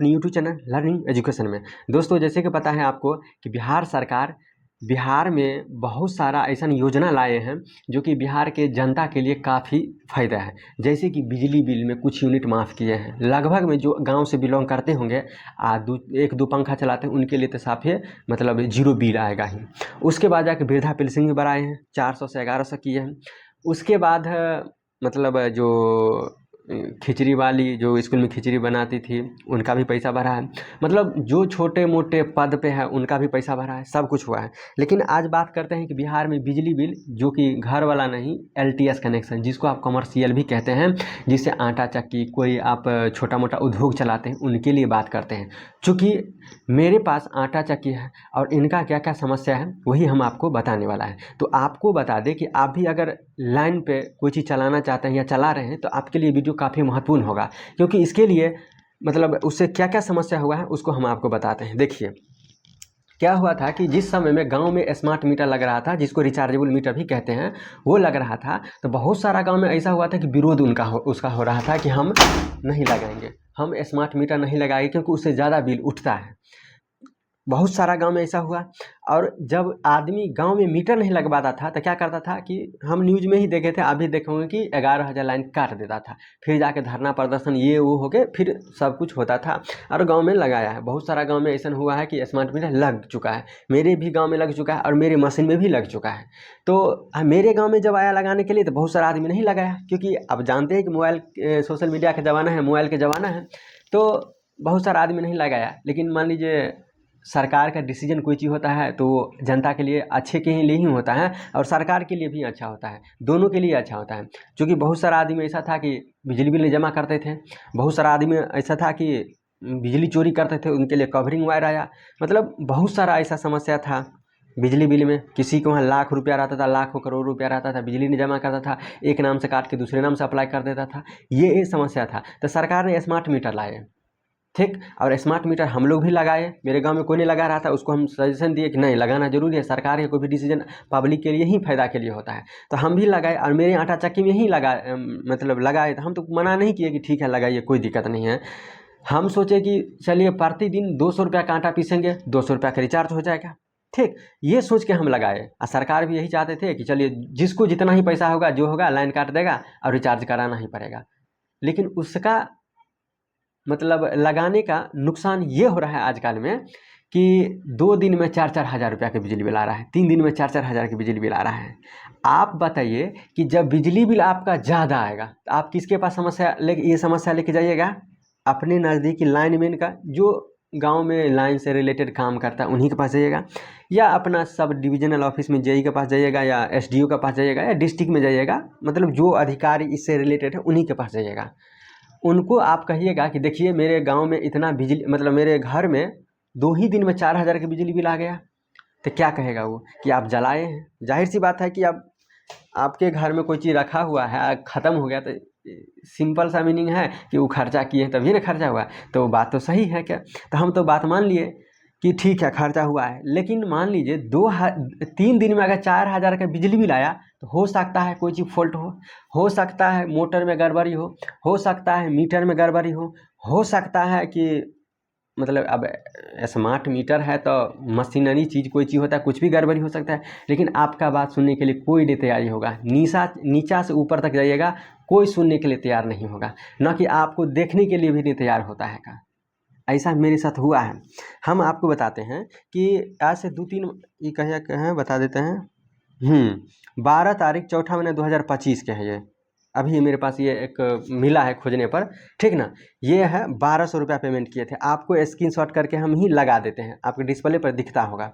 अपनी YouTube channel learning education में। दोस्तों जैसे कि पता है आपको कि बिहार सरकार बिहार में बहुत सारा ऐसा योजना लाए हैं जो कि बिहार के जनता के लिए काफ़ी फ़ायदा है। जैसे कि बिजली बिल में कुछ यूनिट माफ़ किए हैं, लगभग में जो गांव से बिलोंग करते होंगे एक दो पंखा चलाते हैं उनके लिए तो साफ़ मतलब जीरो बिल आएगा ही। उसके बाद जाके वृद्धा पेंशन भी बढ़ाए हैं, 400 से 1100 किए हैं। उसके बाद मतलब जो खिचड़ी वाली जो स्कूल में खिचड़ी बनाती थी उनका भी पैसा बढ़ा है। मतलब जो छोटे मोटे पद पे है उनका भी पैसा बढ़ा है, सब कुछ हुआ है। लेकिन आज बात करते हैं कि बिहार में बिजली बिल जो कि घर वाला नहीं, LTS कनेक्शन जिसको आप कमर्शियल भी कहते हैं, जिससे आटा चक्की कोई आप छोटा मोटा उद्योग चलाते हैं उनके लिए बात करते हैं। चूँकि मेरे पास आटा चक्की है और इनका क्या क्या समस्या है वही हम आपको बताने वाला है। तो आपको बता दें कि आप भी अगर लाइन पे कोई चीज़ चलाना चाहते हैं या चला रहे हैं तो आपके लिए वीडियो काफ़ी महत्वपूर्ण होगा, क्योंकि इसके लिए मतलब उससे क्या क्या समस्या हुआ है उसको हम आपको बताते हैं। देखिए क्या हुआ था कि जिस समय में गांव में स्मार्ट मीटर लग रहा था, जिसको रिचार्जेबल मीटर भी कहते हैं, वो लग रहा था, तो बहुत सारा गांव में ऐसा हुआ था कि विरोध उसका हो रहा था कि हम नहीं लगाएंगे, हम स्मार्ट मीटर नहीं लगाएंगे क्योंकि उससे ज़्यादा बिल उठता है। बहुत सारा गांव में ऐसा हुआ। और जब आदमी गांव में मीटर नहीं लगवाता था तो क्या करता था कि हम न्यूज़ में ही देखे थे, अभी देखोगे कि 11,000 लाइन काट देता था, फिर जाके धरना प्रदर्शन ये वो हो के फिर सब कुछ होता था और गांव में लगाया है। बहुत सारा गांव में ऐसा हुआ है कि स्मार्ट मीटर लग चुका है, मेरे भी गाँव में लग चुका है और मेरे मशीन में भी लग चुका है। तो मेरे गाँव में जब आया लगाने के लिए तो बहुत सारा आदमी नहीं लगाया, क्योंकि अब जानते हैं कि मोबाइल सोशल मीडिया का ज़माना है, मोबाइल का ज़माना है, तो बहुत सारा आदमी नहीं लगाया। लेकिन मान लीजिए सरकार का डिसीजन कोई चीज़ होता है तो जनता के लिए अच्छे के लिए ही होता है और सरकार के लिए भी अच्छा होता है, दोनों के लिए अच्छा होता है। क्योंकि बहुत सारा आदमी ऐसा था कि बिजली बिल नहीं जमा करते थे, बहुत सारा आदमी ऐसा था कि बिजली चोरी करते थे, उनके लिए कवरिंग वायर आया। मतलब बहुत सारा ऐसा समस्या था बिजली बिल में। किसी को वहाँ लाख रुपया रहता था, लाखों करोड़ रुपया रहता था, बिजली नहीं जमा करता था, एक नाम से काट के दूसरे नाम से अप्लाई कर देता था, ये समस्या था। तो सरकार ने स्मार्ट मीटर लाए, ठीक। और स्मार्ट मीटर हम लोग भी लगाए, मेरे गांव में कोई नहीं लगा रहा था, उसको हम सजेशन दिए कि नहीं लगाना जरूरी है, सरकार का कोई भी डिसीजन पब्लिक के लिए ही फायदा के लिए होता है। तो हम भी लगाए और मेरे आटा चक्की में ही मतलब लगाए। तो हम तो मना नहीं किए कि ठीक है लगाइए, कोई दिक्कत नहीं है। हम सोचे कि चलिए प्रतिदिन 200 रुपया का आटा पीसेंगे, 200 रुपया का रिचार्ज हो जाएगा, ठीक। ये सोच के हम लगाए और सरकार भी यही चाहते थे कि चलिए जिसको जितना ही पैसा होगा जो होगा लाइन काट देगा और रिचार्ज कराना ही पड़ेगा। लेकिन उसका मतलब लगाने का नुकसान ये हो रहा है आजकल में कि 2 दिन में 4-4 हज़ार रुपया का बिजली बिल आ रहा है, 3 दिन में 4-4 हज़ार की बिजली बिल आ रहा है। आप बताइए कि जब बिजली बिल आपका ज़्यादा आएगा तो आप किसके पास ये समस्या लेके जाइएगा? अपने नज़दीकी लाइनमैन का, जो गांव में लाइन से रिलेटेड काम करता है उन्हीं के पास जाइएगा, या अपना सब डिविजनल ऑफिस में JE के पास जाइएगा, या SDO के पास जाइएगा, या डिस्ट्रिक्ट में जाइएगा, मतलब जो अधिकारी इससे रिलेटेड है उन्हीं के पास जाइएगा। उनको आप कहिएगा कि देखिए मेरे गांव में इतना बिजली, मतलब मेरे घर में 2 ही दिन में 4,000 का बिजली बिल आ गया। तो क्या कहेगा वो कि आप जलाए हैं। जाहिर सी बात है कि अब आपके घर में कोई चीज़ रखा हुआ है ख़त्म हो गया तो सिंपल सा मीनिंग है कि वो खर्चा किए हैं तभी ना खर्चा हुआ। तो बात तो सही है क्या? तो हम तो बात मान लिए कि ठीक है खर्चा हुआ है, लेकिन मान लीजिए 3 दिन में अगर 4,000 का बिजली बिल आया तो हो सकता है कोई चीज़ फॉल्ट हो सकता है मोटर में गड़बड़ी हो सकता है मीटर में गड़बड़ी हो सकता है कि मतलब अब स्मार्ट मीटर है तो मशीनरी चीज़ कोई चीज़ होता है, कुछ भी गड़बड़ी हो सकता है। लेकिन आपका बात सुनने के लिए कोई नहीं तैयारी होगा, नीचा से ऊपर तक जाइएगा कोई सुनने के लिए तैयार नहीं होगा, न कि आपको देखने के लिए भी नहीं तैयार होता है का। ऐसा मेरे साथ हुआ है। हम आपको बताते हैं कि आज से 2-3 ये कहें बता देते हैं। 12 तारीख चौथा महीना 2025 के हैं ये। अभी मेरे पास ये एक मिला है खोजने पर, ठीक ना। ये है 1200 रुपया पेमेंट किए थे, आपको स्क्रीनशॉट करके हम ही लगा देते हैं, आपके डिस्प्ले पर दिखता होगा।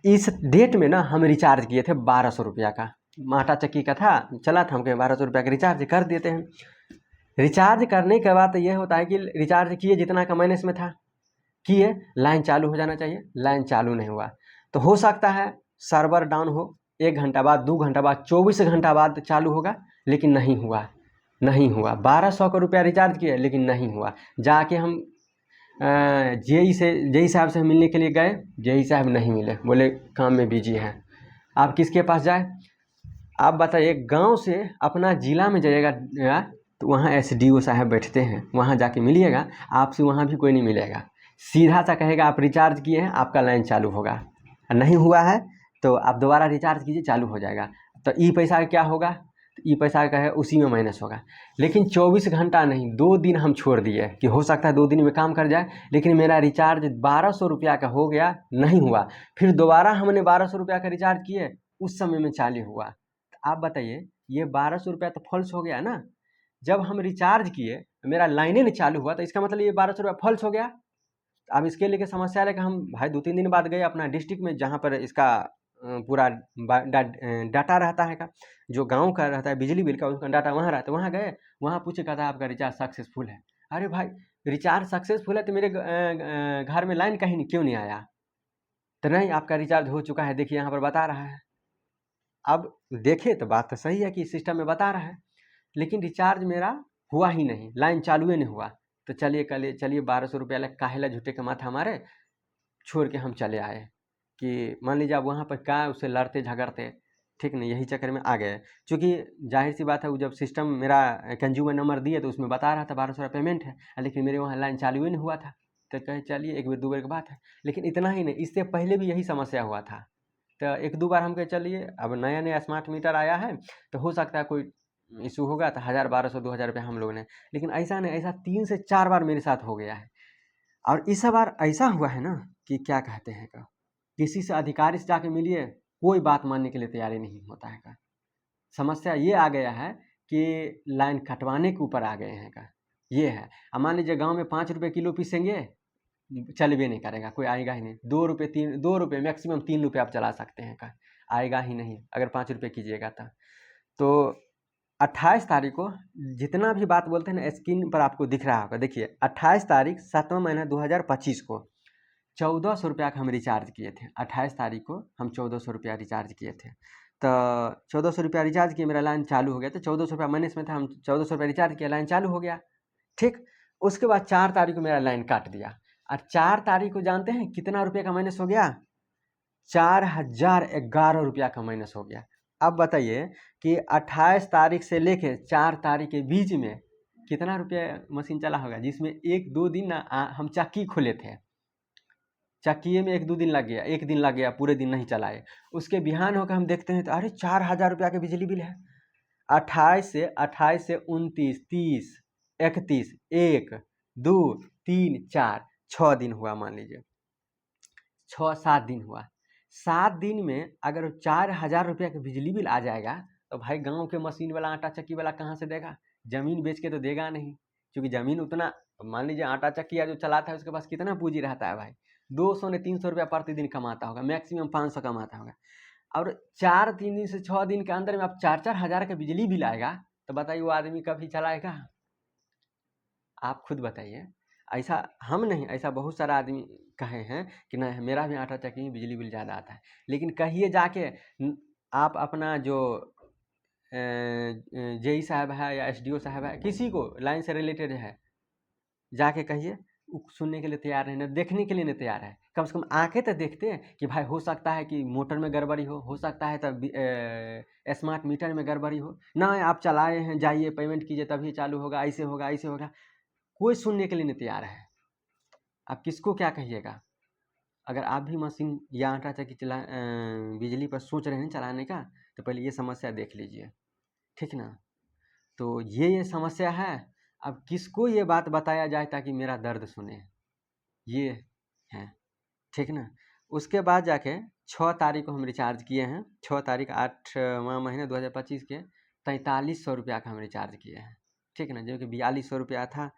इस डेट में ना हम रिचार्ज किए थे 1200 रुपया का, आटा चक्की का था, चला था, हम कहे 1200 रुपया का रिचार्ज कर देते हैं। रिचार्ज करने के बाद यह होता है कि रिचार्ज किए जितना का माइनस में था किए, लाइन चालू हो जाना चाहिए, लाइन चालू नहीं हुआ। तो हो सकता है सर्वर डाउन हो, 1 घंटा बाद, 2 घंटा बाद, 24 घंटा बाद चालू होगा, लेकिन नहीं हुआ। 1200 का रुपया रिचार्ज किए लेकिन नहीं हुआ। जाके हम जेई साहब से मिलने के लिए गए, जेई साहब नहीं मिले, बोले काम में बिजी है। आप किसके पास जाए? आप बताइए, गांव से अपना जिला में जाइएगा तो वहाँ एसडीओ साहब बैठते हैं, वहाँ जाके मिलिएगा, आपसे वहाँ भी कोई नहीं मिलेगा। सीधा सा कहेगा आप रिचार्ज किए हैं, आपका लाइन चालू होगा, और नहीं हुआ है तो आप दोबारा रिचार्ज कीजिए, चालू हो जाएगा। तो ई पैसा क्या होगा, तो ई पैसा का है उसी में माइनस होगा। लेकिन 24 घंटा नहीं, 2 दिन हम छोड़ दिए कि हो सकता है 2 दिन में काम कर जाए, लेकिन मेरा रिचार्ज 1200 रुपया का हो गया, नहीं हुआ, फिर दोबारा हमने 1200 रुपया का रिचार्ज किए, उस समय में चालू हुआ। तो आप बताइए, ये 1200 रुपया तो फॉल्स हो गया ना। जब हम रिचार्ज किए मेरा लाइने नहीं चालू हुआ, तो इसका मतलब ये 1200 रुपया फॉल्स हो गया। अब इसके लेके समस्या है कि हम भाई 2-3 दिन बाद गए अपना डिस्ट्रिक्ट में, जहाँ पर इसका पूरा डाटा रहता है का, जो गांव का रहता है बिजली बिल का, उसका डाटा वहाँ रहता है, वहाँ गए, वहाँ पूछे, कहता है आपका रिचार्ज सक्सेसफुल है। अरे भाई, रिचार्ज सक्सेसफुल है तो मेरे घर में लाइन कहीं क्यों नहीं आया? तो नहीं, आपका रिचार्ज हो चुका है, देखिए यहाँ पर बता रहा है। अब देखे तो बात तो सही है कि सिस्टम में बता रहा है, लेकिन रिचार्ज मेरा हुआ ही नहीं, लाइन चालू ही नहीं हुआ। तो चलिए 1200 रुपया लग काहेला झूठे के माथा हमारे, छोड़ के हम चले आए कि मान लीजिए आप वहाँ पर क्या उससे लड़ते झगड़ते, ठीक नहीं, यही चक्कर में आ गए। चूँकि जाहिर सी बात है, वो जब सिस्टम मेरा कंज्यूमर नंबर दिए तो उसमें बता रहा था 1200 रुपया पेमेंट है, लेकिन मेरे वहाँ लाइन चालू ही नहीं हुआ था। तो कहे चलिए 1 बार 2 बार की बात है, लेकिन इतना ही नहीं, इससे पहले भी यही समस्या हुआ था। तो 1-2 बार हम कहे चलिए अब नया स्मार्ट मीटर आया है, तो हो सकता है कोई इशू होगा, तो 1000 1200 2000 रुपया हम लोगों ने, लेकिन ऐसा नहीं, ऐसा 3 से 4 बार मेरे साथ हो गया है। और इस बार ऐसा हुआ है ना कि क्या कहते हैं का, किसी से अधिकारी से जाके मिलिए, कोई बात मानने के लिए तैयारी नहीं होता है का। समस्या ये आ गया है कि लाइन कटवाने के ऊपर आ गए हैं का, ये है। अब मान लीजिए गांव में 5 रुपये किलो पीसेंगे, चलबे नहीं करेगा, कोई आएगा ही नहीं। 2 रुपये मैक्सिमम 3 रुपये आप चला सकते हैं का, आएगा ही नहीं अगर 5 रुपये कीजिएगा तो 28 तारीख को जितना भी बात बोलते हैं ना, स्क्रीन पर आपको दिख रहा होगा, देखिए 28 तारीख 7वां महीना 2025 को 1400 रुपया का हम रिचार्ज किए थे। 28 तारीख को हम 1400 रुपया रिचार्ज किए थे। तो 1400 रुपया रिचार्ज किए, मेरा लाइन चालू हो गया। तो 1400 रुपया माइनस में था, हम 1400 रुपया रिचार्ज किया, लाइन चालू हो गया, ठीक। उसके बाद 4 तारीख को मेरा लाइन काट दिया, और 4 तारीख को जानते हैं कितना रुपये का माइनस हो गया? 4011 रुपया का माइनस हो गया। अब बताइए कि 28 तारीख से लेके 4 तारीख के बीच में कितना रुपया मशीन चला होगा, जिसमें 1-2 दिन ना हम चक्की खोले थे, चक्कीये में 1-2 दिन लग गया, 1 दिन लग गया, पूरे दिन नहीं चलाए। उसके बिहान होकर हम देखते हैं तो अरे 4000 रुपया का बिजली बिल है। 28 से 29, 30, 31, 1, 2, 3, 4, 6 दिन हुआ, मान लीजिए 6-7 दिन हुआ। 7 दिन में अगर 4000 रुपया का बिजली बिल आ जाएगा, तो भाई गांव के मशीन वाला, आटा चक्की वाला कहाँ से देगा? जमीन बेच के तो देगा नहीं, क्योंकि जमीन उतना, मान लीजिए आटा चक्की या जो चलाता है उसके पास कितना पूंजी रहता है भाई, 200 ने 300 रुपया प्रतिदिन कमाता होगा, मैक्सिमम 500 कमाता होगा। और 3 दिन से 6 दिन के अंदर में आप 4-4 हज़ार का बिजली बिल आएगा, तो बताइए वो आदमी कभी चलाएगा? आप खुद बताइए। ऐसा हम नहीं, ऐसा बहुत सारा आदमी कहे हैं कि नहीं मेरा भी आटा चक्की में बिजली बिल ज़्यादा आता है। लेकिन कहिए जाके आप अपना जो जेई साहब है या एसडीओ साहब है, किसी को लाइन से रिलेटेड है, जाके कहिए, वो सुनने के लिए तैयार नहीं, ना देखने के लिए नहीं तैयार है। कम से कम आके तो देखते हैं कि भाई हो सकता है कि मोटर में गड़बड़ी हो सकता है तब स्मार्ट मीटर में गड़बड़ी हो ना, आप चलाए हैं, जाइए पेमेंट कीजिए तभी चालू होगा, ऐसे होगा ऐसे होगा, कोई सुनने के लिए नहीं तैयार है। आप किसको क्या कहिएगा? अगर आप भी मशीन या आटा चक्की बिजली पर सोच रहे हैं चलाने का, तो पहले ये समस्या देख लीजिए, ठीक ना। तो ये समस्या है। अब किसको ये बात बताया जाए ताकि मेरा दर्द सुने, ये है, ठीक ना। उसके बाद जाके 6 तारीख को हम रिचार्ज किए हैं, 6 तारीख 8वां महीना 2025 के 4300 रुपया का हम रिचार्ज किए हैं, ठीक ना, जो कि 4200 रुपया था।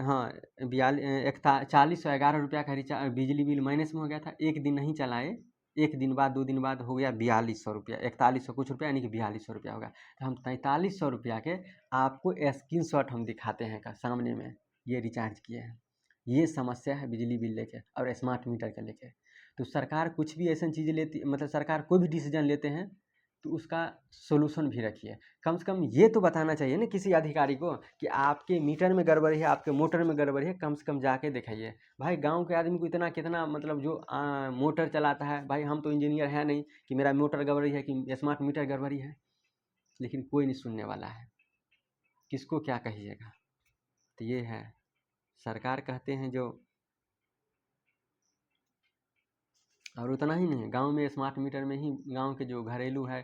हाँ, 4011 रुपया का रिचार्ज बिजली बिल माइनस में हो गया था। 1 दिन नहीं चलाए, 1 दिन बाद 2 दिन बाद हो गया 4200 रुपया, 4100 कुछ रुपया, यानी कि 4200 रुपया होगा। तो हम 4300 रुपया के आपको स्क्रीनशॉट हम दिखाते हैं का सामने में, ये रिचार्ज किए हैं। ये समस्या है बिजली बिल लेके और स्मार्ट मीटर के लेके। तो सरकार कुछ भी ऐसी चीज़ लेती, मतलब सरकार कोई भी डिसीजन लेते हैं तो उसका सॉल्यूशन भी रखिए। कम से कम ये तो बताना चाहिए ना किसी अधिकारी को कि आपके मीटर में गड़बड़ी है, आपके मोटर में गड़बड़ी है, कम से कम जाके दिखाइए। भाई गांव के आदमी को इतना कितना, मतलब जो मोटर चलाता है, भाई हम तो इंजीनियर है नहीं कि मेरा मोटर गड़बड़ी है कि स्मार्ट मीटर गड़बड़ी है, लेकिन कोई नहीं सुनने वाला है। किसको क्या कहिएगा। तो ये है सरकार कहते हैं जो, और उतना ही नहीं, गांव में स्मार्ट मीटर में ही गांव के जो घरेलू है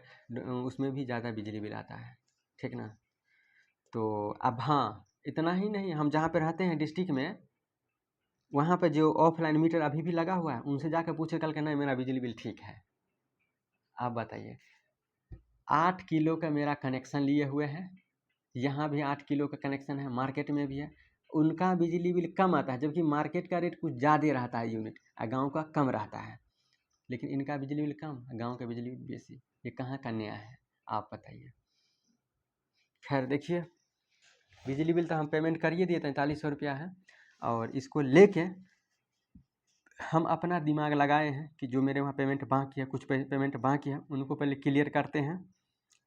उसमें भी ज़्यादा बिजली बिल आता है, ठीक ना। तो अब हाँ, इतना ही नहीं, हम जहाँ पे रहते हैं डिस्ट्रिक्ट में, वहाँ पे जो ऑफलाइन मीटर अभी भी लगा हुआ है, उनसे जाकर पूछे कल के, नहीं मेरा बिजली बिल ठीक है। आप बताइए, 8 किलो का मेरा कनेक्शन लिए हुए है, यहाँ भी 8 किलो का कनेक्शन है, मार्केट में भी है। उनका बिजली बिल कम आता है, जबकि मार्केट का रेट कुछ ज़्यादा रहता है यूनिट, और गाँव का कम रहता है। लेकिन इनका बिजली बिल कम, गाँव का बिजली बिल बेसी। ये कहाँ का न्याय है, आप बताइए। खैर देखिए, बिजली बिल तो हम पेमेंट कर ही दिए, 4300 रुपया है, और इसको लेके हम अपना दिमाग लगाए हैं कि जो मेरे वहाँ पेमेंट बाकी है, कुछ पेमेंट बाकी है, उनको पहले क्लियर करते हैं,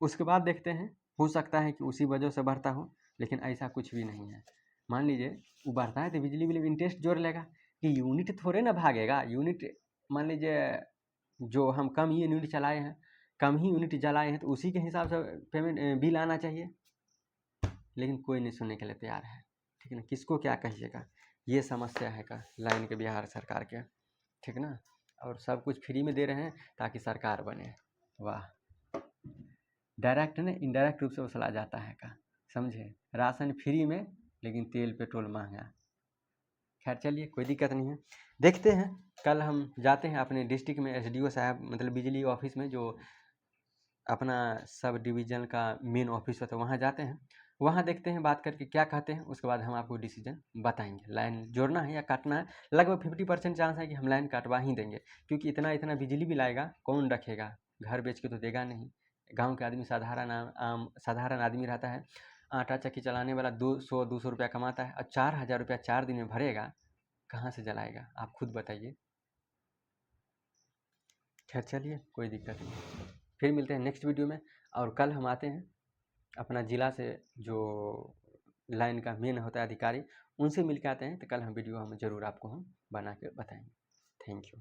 उसके बाद देखते हैं। हो सकता है कि उसी वजह से बढ़ता हो, लेकिन ऐसा कुछ भी नहीं है। मान लीजिए वो बढ़ता है तो बिजली बिल में इंटरेस्ट जोड़ लेगा, कि यूनिट थोड़े ना भागेगा। यूनिट मान लीजिए जो हम कम ही यूनिट चलाए हैं, कम ही यूनिट जलाए हैं, तो उसी के हिसाब से पेमेंट बिल आना चाहिए। लेकिन कोई नहीं सुनने के लिए तैयार है, ठीक है ना। किसको क्या कहिएगा, ये समस्या है का लाइन के बिहार सरकार के, ठीक ना। और सब कुछ फ्री में दे रहे हैं ताकि सरकार बने, वाह। डायरेक्ट ने इनडायरेक्ट रूप से वसूला जाता है का, समझे। राशन फ्री में, लेकिन तेल पेट्रोल महंगा। खैर चलिए, कोई दिक्कत नहीं है, देखते हैं। कल हम जाते हैं अपने डिस्ट्रिक्ट में, एसडीओ साहब मतलब बिजली ऑफिस में, जो अपना सब डिवीज़न का मेन ऑफिस होता है, वहाँ जाते हैं। वहाँ देखते हैं, बात करके क्या कहते हैं, उसके बाद हम आपको डिसीजन बताएंगे। लाइन जोड़ना है या काटना है, लगभग 50% चांस है कि हम लाइन काटवा ही देंगे, क्योंकि इतना इतना बिजली बिल आएगा, कौन रखेगा, घर बेच के तो देगा नहीं। गाँव के आदमी साधारण आदमी रहता है, आटा चक्की चलाने वाला 200 रुपया कमाता है, और 4000 रुपया 4 दिन में भरेगा, कहाँ से जलाएगा, आप खुद बताइए। खैर चलिए, कोई दिक्कत नहीं, फिर मिलते हैं नेक्स्ट वीडियो में। और कल हम आते हैं अपना ज़िला से, जो लाइन का मेन होता है अधिकारी, उनसे मिल के आते हैं। तो कल हम वीडियो ज़रूर आपको हम बना के बताएंगे। Thank you.